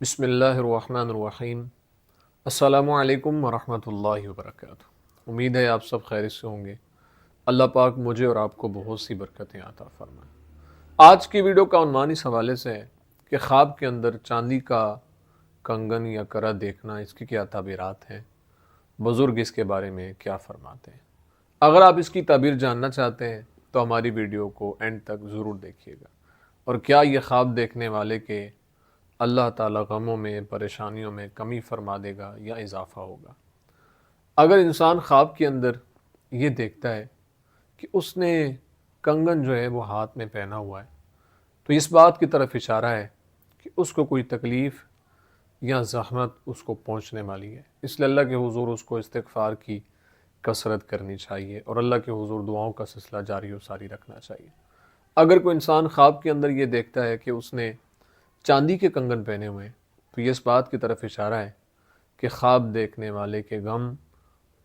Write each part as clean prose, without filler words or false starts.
بسم اللہ الرحمن الرحیم۔ السلام علیکم ورحمۃ اللہ وبرکاتہ۔ امید ہے آپ سب خیر سے ہوں گے۔ اللہ پاک مجھے اور آپ کو بہت سی برکتیں عطا فرمائے۔ آج کی ویڈیو کا عنوان اس حوالے سے ہے کہ خواب کے اندر چاندی کا کنگن یا کرہ دیکھنا، اس کی کیا تعبیرات ہیں، بزرگ اس کے بارے میں کیا فرماتے ہیں۔ اگر آپ اس کی تعبیر جاننا چاہتے ہیں تو ہماری ویڈیو کو اینڈ تک ضرور دیکھیے گا۔ اور کیا یہ خواب دیکھنے والے کے اللہ تعالیٰ غموں میں، پریشانیوں میں کمی فرما دے گا یا اضافہ ہوگا۔ اگر انسان خواب کے اندر یہ دیکھتا ہے کہ اس نے کنگن جو ہے وہ ہاتھ میں پہنا ہوا ہے، تو اس بات کی طرف اشارہ ہے کہ اس کو کوئی تکلیف یا زحمت اس کو پہنچنے والی ہے۔ اس لیے اللہ کے حضور اس کو استغفار کی کثرت کرنی چاہیے اور اللہ کے حضور دعاؤں کا سلسلہ جاری و ساری رکھنا چاہیے۔ اگر کوئی انسان خواب کے اندر یہ دیکھتا ہے کہ اس نے چاندی کے کنگن پہنے ہوئے ہیں، تو یہ اس بات کی طرف اشارہ ہے کہ خواب دیکھنے والے کے غم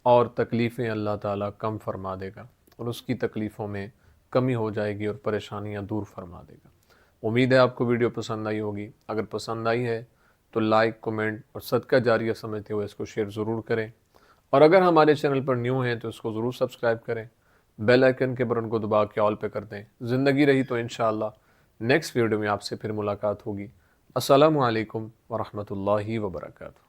اور تکلیفیں اللہ تعالیٰ کم فرما دے گا اور اس کی تکلیفوں میں کمی ہو جائے گی اور پریشانیاں دور فرما دے گا۔ امید ہے آپ کو ویڈیو پسند آئی ہوگی۔ اگر پسند آئی ہے تو لائک، کمنٹ اور صدقہ جاریہ سمجھتے ہوئے اس کو شیئر ضرور کریں، اور اگر ہمارے چینل پر نیو ہیں تو اس کو ضرور سبسکرائب کریں، بیل آئیکن کے بٹن کو دبا کے آل پہ کر دیں۔ زندگی رہی تو انشاءاللہ نیکسٹ ویڈیو میں آپ سے پھر ملاقات ہوگی۔ السلام علیکم ورحمۃ اللہ وبرکاتہ۔